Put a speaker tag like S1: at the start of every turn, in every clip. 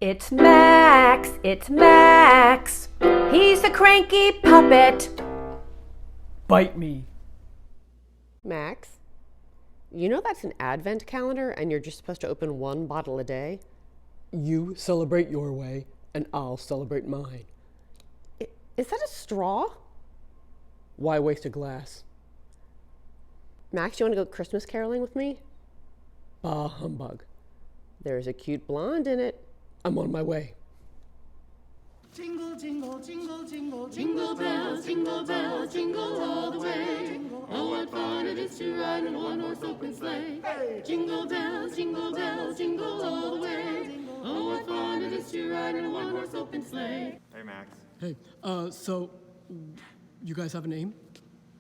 S1: It's Max, it's Max. He's the cranky puppet.
S2: Bite me.
S3: Max, you know that's an advent calendar and you're just supposed to open one bottle a day?
S2: You celebrate your way, and I'll celebrate mine.
S3: Is that a straw?
S2: Why waste a glass?
S3: Max, you want to go Christmas caroling with me?
S2: Bah humbug.
S3: There's a cute blonde in it.
S2: I'm on my way.
S4: Jingle, jingle, jingle, jingle, jingle bells, jingle bells, jingle all the way. Oh, what fun it is to ride in a one-horse open sleigh. Jingle bells, jingle all the way. Oh, what fun it is to ride in a one-horse open sleigh.
S5: Hey, Max.
S2: Hey, so you guys have a name?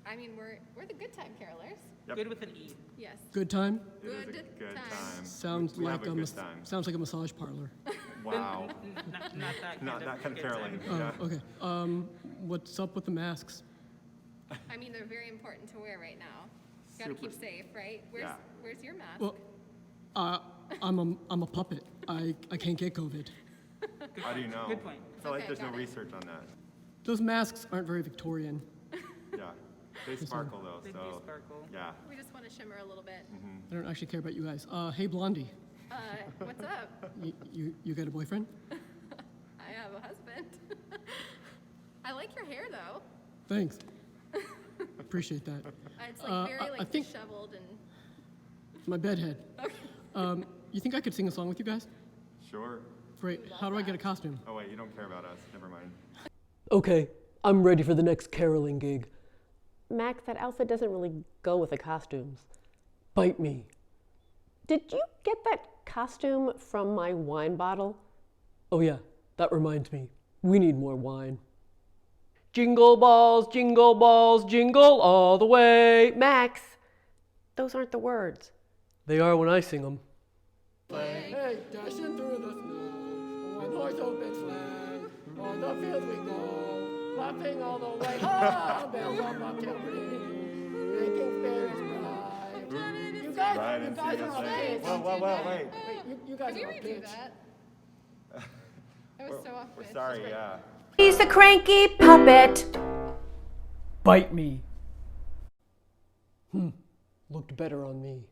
S6: I mean, we're the good time carolers.
S5: Yep.
S7: Good with an E.
S6: Yes.
S2: Good time?
S5: It is a good time.
S2: Sounds
S5: We
S2: like
S5: have a good time.
S2: sounds like a massage parlor.
S5: Wow.
S7: Not that
S5: Not that kind of caroling.
S2: Oh,
S5: Yeah.
S2: okay. What's up with the masks?
S6: I mean, they're very important to wear right now. Gotta keep
S5: Super.
S6: safe, right?
S5: Yeah.
S6: Where's your mask?
S2: Well, I'm a puppet. I can't get COVID.
S5: How do you know?
S7: Good point.
S5: I feel like
S6: Okay,
S5: there's no
S6: got it.
S5: research on that.
S2: Those masks aren't very Victorian.
S5: Yeah. They sparkle though,
S7: They do
S5: so.
S7: sparkle.
S5: Yeah.
S6: We just want to shimmer a little bit.
S2: I don't actually care about you guys. Hey, Blondie,
S6: What's up?
S2: you got a boyfriend?
S6: I have a husband. I like your hair though.
S2: Thanks. Appreciate that.
S6: It's like very
S2: I think-
S6: disheveled and.
S2: My bedhead. You think I could sing a song with you guys?
S5: Sure.
S2: Great. How do I get a costume?
S5: Oh wait, you don't care about us. Never mind.
S2: Okay, I'm ready for the next caroling gig.
S3: Max, that outfit doesn't really go with the costumes.
S2: Bite me.
S3: Did you get that costume from my wine bottle?
S2: Oh yeah, that reminds me. We need more wine. Jingle balls, jingle all the way.
S3: Max, those aren't the words.
S2: They are when I sing them.
S4: Hey, dashing through the snow, one horse open sleigh. On the field we go, laughing all the way. Ah, bells on Bobtail ring, making spirits bright. You guys are all kids.
S5: Whoa, wait.
S4: You guys
S6: Can we
S4: are all
S6: redo
S4: kids.
S6: that? It was so off
S5: We're
S6: pitch.
S5: sorry, yeah.
S1: He's the cranky puppet.
S2: Bite me. Looked better on me.